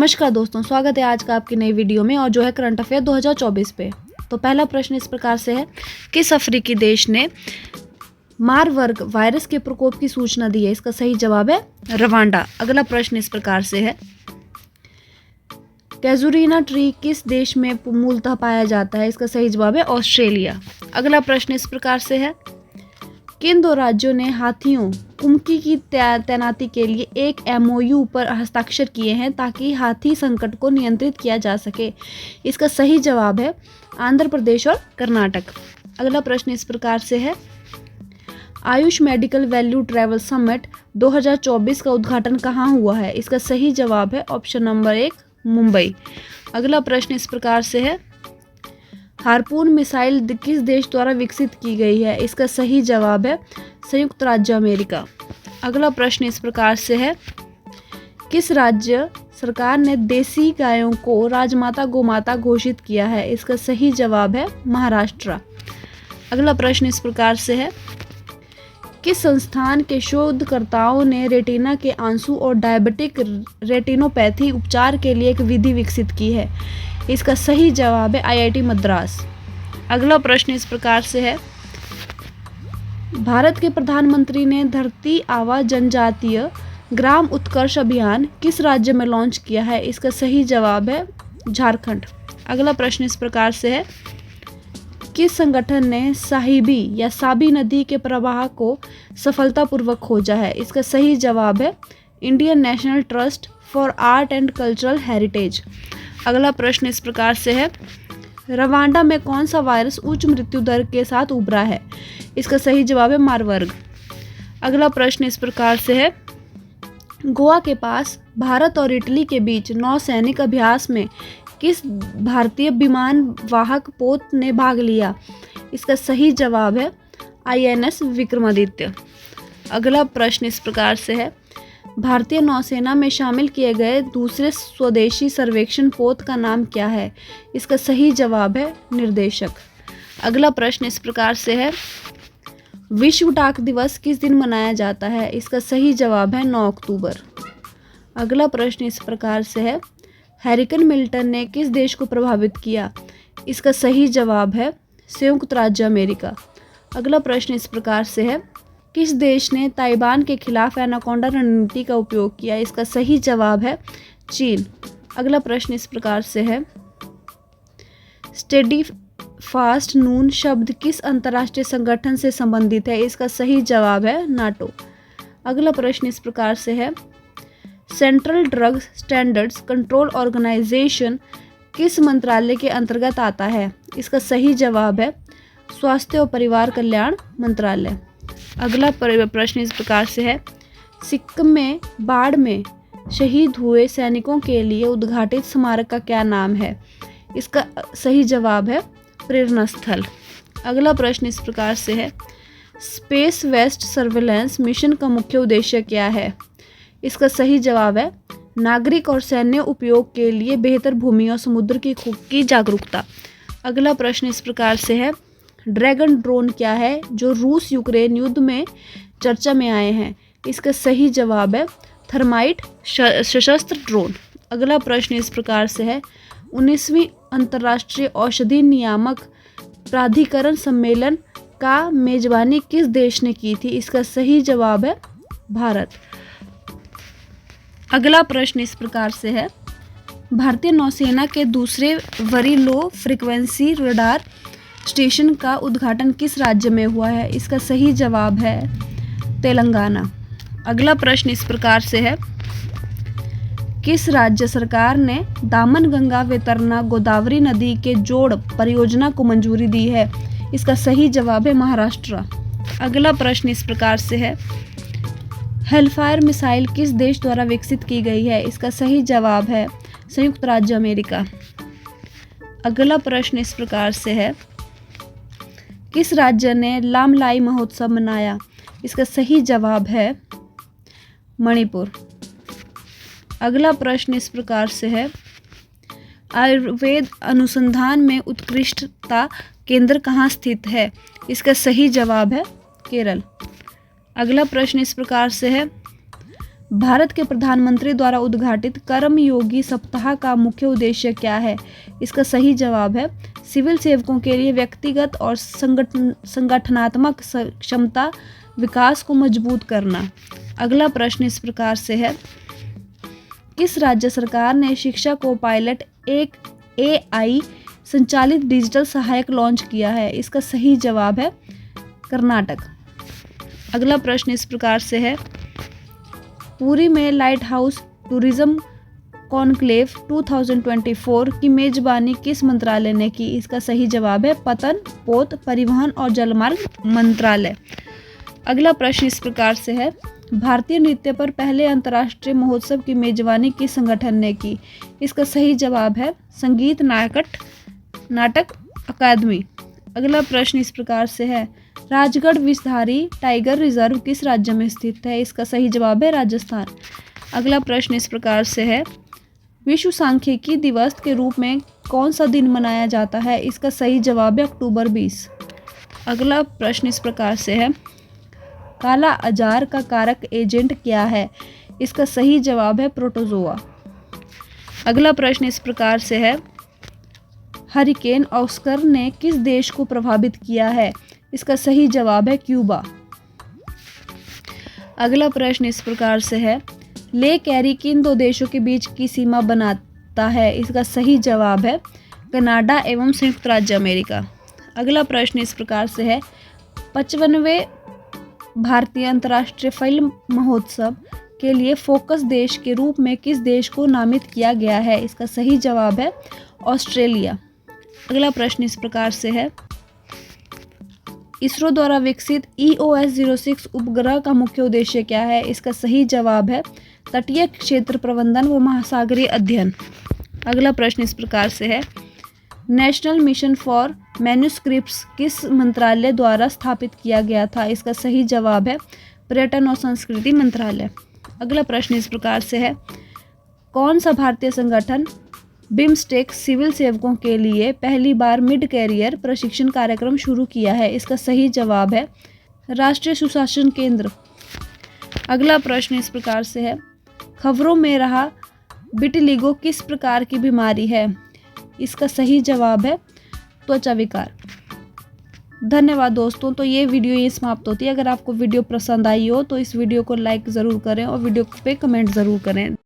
नमस्कार दोस्तों, स्वागत है आज का आपकी नई वीडियो में और जो है करंट अफेयर 2024 पे। तो पहला प्रश्न इस प्रकार से है, किस अफ्रीकी देश ने मारबर्ग वायरस के प्रकोप की सूचना दी है? इसका सही जवाब है रवांडा। अगला प्रश्न इस प्रकार से है, कैजुरीना ट्री किस देश में मूलतः पाया जाता है? इसका सही जवाब है ऑस्ट्रेलिया। अगला प्रश्न इस प्रकार से है, किन दो राज्यों ने हाथियों कुमकी की तैनाती के लिए एक MOU पर हस्ताक्षर किए हैं ताकि हाथी संकट को नियंत्रित किया जा सके? इसका सही जवाब है आंध्र प्रदेश और कर्नाटक। अगला प्रश्न इस प्रकार से है, Ayush medical value travel summit 2024 का उद्घाटन कहाँ हुआ है? इसका सही जवाब है ऑप्शन नंबर 1 मुंबई। अगला प्रश्न इस प्रकार से है, हार्पून मिसाइल किस देश द्वारा विकसित की गई है? इसका सही जवाब है संयुक्त राज्य अमेरिका। अगला प्रश्न इस प्रकार से है, किस राज्य सरकार ने देसी गायों को राजमाता गोमाता घोषित किया है? इसका सही जवाब है महाराष्ट्र। अगला प्रश्न इस प्रकार से है, किस संस्थान के शोधकर्ताओं ने रेटिना के आंसू और डायबिटिक रेटिनोपैथी उपचार के लिए एक विधि विकसित की है? इसका सही जवाब है IIT मद्रास। अगला प्रश्न इस प्रकार से है, भारत के प्रधानमंत्री ने धरती आबा जनजातीय ग्राम उत्कर्ष अभियान किस राज्य में लॉन्च किया है? इसका सही जवाब है झारखंड। अगला प्रश्न इस प्रकार से है, किस संगठन ने साहिबी या साबी नदी के प्रवाह को सफलतापूर्वक खोजा है? इसका सही जवाब है Indian national trust for art and cultural heritage. अगला प्रश्न इस प्रकार से है, रवांडा में कौन सा वायरस उच्च मृत्यु दर के साथ उभरा है? इसका सही जवाब है मारबर्ग। अगला प्रश्न इस प्रकार से है, गोवा के पास भारत और इटली के बीच नौसैनिक अभ्यास में किस भारतीय विमान वाहक पोत ने भाग लिया? इसका सही जवाब है INS विक्रमादित्य। अगला प्रश्न इस प्रकार से है, भारतीय नौसेना में शामिल किए गए दूसरे स्वदेशी सर्वेक्षण पोत का नाम क्या है? इसका सही जवाब है निर्देशक। अगला प्रश्न इस प्रकार से है, विश्व डाक दिवस किस दिन मनाया जाता है? इसका सही जवाब है 9 अक्टूबर। अगला प्रश्न इस प्रकार से है, हैरिकेन मिल्टन ने किस देश को प्रभावित किया? इसका सही जवाब है संयुक्त राज्य अमेरिका। अगला प्रश्न इस प्रकार से है, किस देश ने ताइवान के खिलाफ एनाकोंडा रणनीति का उपयोग किया? इसका सही जवाब है चीन। अगला प्रश्न इस प्रकार से है, स्टेडी फास्ट नून शब्द किस अंतर्राष्ट्रीय संगठन से संबंधित है? इसका सही जवाब है नाटो। अगला प्रश्न इस प्रकार से है, central drug standards control organisation किस मंत्रालय के अंतर्गत आता है? इसका सही जवाब है स्वास्थ्य और परिवार कल्याण मंत्रालय। अगला प्रश्न इस प्रकार से है, सिक्किम में बाढ़ में शहीद हुए सैनिकों के लिए उद्घाटित स्मारक का क्या नाम है? इसका सही जवाब है प्रेरणा स्थल। अगला प्रश्न इस प्रकार से है, स्पेस वेस्ट सर्वेलेंस मिशन का मुख्य उद्देश्य क्या है? इसका सही जवाब है नागरिक और सैन्य उपयोग के लिए बेहतर भूमि और समुद्र की जागरूकता। अगला प्रश्न इस प्रकार से है, ड्रैगन ड्रोन क्या है जो रूस यूक्रेन युद्ध में चर्चा में आए हैं? इसका सही जवाब है थर्माइट सशस्त्र ड्रोन। अगला प्रश्न इस प्रकार से है, 19वीं अंतर्राष्ट्रीय औषधि नियामक प्राधिकरण सम्मेलन का मेजबानी किस देश ने की थी? इसका सही जवाब है भारत। अगला प्रश्न इस प्रकार से है, भारतीय नौसेना के दूसरे very low frequency radar station का उद्घाटन किस राज्य में हुआ है? इसका सही जवाब है तेलंगाना। अगला प्रश्न इस प्रकार से है, किस राज्य सरकार ने दामन गंगा वेतरना गोदावरी नदी के जोड़ परियोजना को मंजूरी दी है? इसका सही जवाब है महाराष्ट्र। अगला प्रश्न इस प्रकार से है, हेलफायर मिसाइल किस देश द्वारा विकसित की गई है? इसका सही जवाब है संयुक्त राज्य अमेरिका। अगला प्रश्न इस प्रकार से है, किस राज्य ने लामलाई महोत्सव मनाया? इसका सही जवाब है मणिपुर। अगला प्रश्न इस प्रकार से है, आयुर्वेद अनुसंधान में उत्कृष्टता केंद्र कहाँ स्थित है? इसका सही जवाब है केरल। अगला प्रश्न इस प्रकार से है, भारत के प्रधानमंत्री द्वारा उद्घाटित कर्मयोगी सप्ताह का मुख्य उद्देश्य क्या है? इसका सही जवाब है सिविल सेवकों के लिए व्यक्तिगत और संगठनात्मक क्षमता विकास को मजबूत करना। अगला प्रश्न इस प्रकार से है, किस राज्य सरकार ने शिक्षा को पायलट एक AI संचालित डिजिटल सहायक लॉन्च किया है? इसका सही जवाब है कर्नाटक। अगला प्रश्न इस प्रकार से है, पुरी में लाइट हाउस टूरिज्म कॉन्क्लेव 2024 की मेजबानी किस मंत्रालय ने की? इसका सही जवाब है पतन, पोत, परिवहन और जलमार्ग मंत्रालय। अगला प्रश्न इस प्रकार से है, भारतीय नृत्य पर पहले अंतर्राष्ट्रीय महोत्सव की मेजबानी किस संगठन ने की? इसका सही जवाब है संगीत नाटक अकादमी। अगला प्रश्न इस प्रकार से है, राजगढ़ विषधारी टाइगर रिजर्व किस राज्य में स्थित है? इसका सही जवाब है राजस्थान। अगला प्रश्न इस प्रकार से है, विश्व सांख्यिकी दिवस के रूप में कौन सा दिन मनाया जाता है? इसका सही जवाब है अक्टूबर 20। अगला प्रश्न इस प्रकार से है, काला अजार का कारक एजेंट क्या है? इसका सही जवाब है प्रोटोजोआ। अगला प्रश्न इस प्रकार से है, हरिकेन ऑस्कर ने किस देश को प्रभावित किया है? इसका सही जवाब है क्यूबा। अगला प्रश्न इस प्रकार से है, लेक एरी किन दो देशों के बीच की सीमा बनाता है? इसका सही जवाब है कनाडा एवं संयुक्त राज्य अमेरिका। अगला प्रश्न इस प्रकार से है, 55वें भारतीय अंतर्राष्ट्रीय फिल्म महोत्सव के लिए फोकस देश के रूप में किस देश को नामित किया गया है? इसका सही जवाब है ऑस्ट्रेलिया। अगला प्रश्न इस प्रकार से है, इसरो द्वारा विकसित EOS-06 उपग्रह का मुख्य उद्देश्य क्या है? इसका सही जवाब है तटीय क्षेत्र प्रबंधन व महासागरीय अध्ययन। अगला प्रश्न इस प्रकार से है, नेशनल मिशन फॉर मैन्युस्क्रिप्ट्स किस मंत्रालय द्वारा स्थापित किया गया था? इसका सही जवाब है पर्यटन और संस्कृति मंत्रालय। अगला प्रश्न इस प्रकार से है, कौन सा भारतीय संगठन बिम्स्टेक सिविल सेवकों के लिए पहली बार मिड कैरियर प्रशिक्षण कार्यक्रम शुरू किया है? इसका सही जवाब है राष्ट्रीय सुशासन केंद्र। अगला प्रश्न इस प्रकार से है, खबरों में रहा विटिलिगो किस प्रकार की बीमारी है? इसका सही जवाब है त्वचा विकार। धन्यवाद दोस्तों। तो ये वीडियो ये समाप्त होती है। अगर आपको वीडियो पसंद आई हो तो इस वीडियो को लाइक ज़रूर करें और वीडियो पे कमेंट ज़रूर करें।